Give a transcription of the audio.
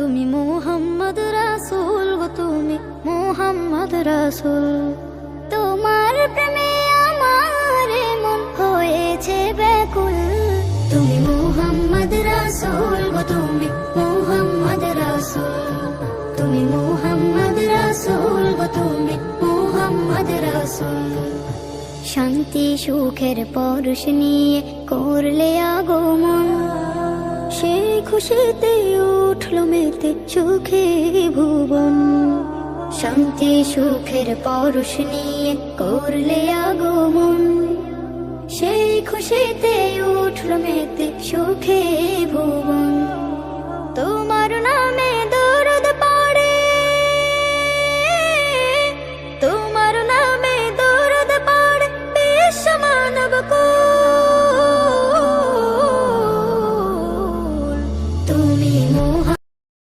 তুমি মুহাম্মদ রাসূল গো, তুমি মুহাম্মদ রাসূল। তোমার প্রেমে আমার মন হয়েছে ব্যাকুল। তুমি মুহাম্মদ রাসূল গো, তুমি মুহাম্মদ রাসূল। তুমি মুহাম্মদ রাসূল গো, তুমি মুহাম্মদ রাসূল। শান্তি সুখের পরশ নিয়ে করলে আগমন, সেই খুশিতে উঠলো মেতে সুখে ভুবন। শান্তি সুখের পরশ নিয়ে করলে আগমন, সেই খুশিতে উঠলো মেতে সুখে ভুবন। তোমার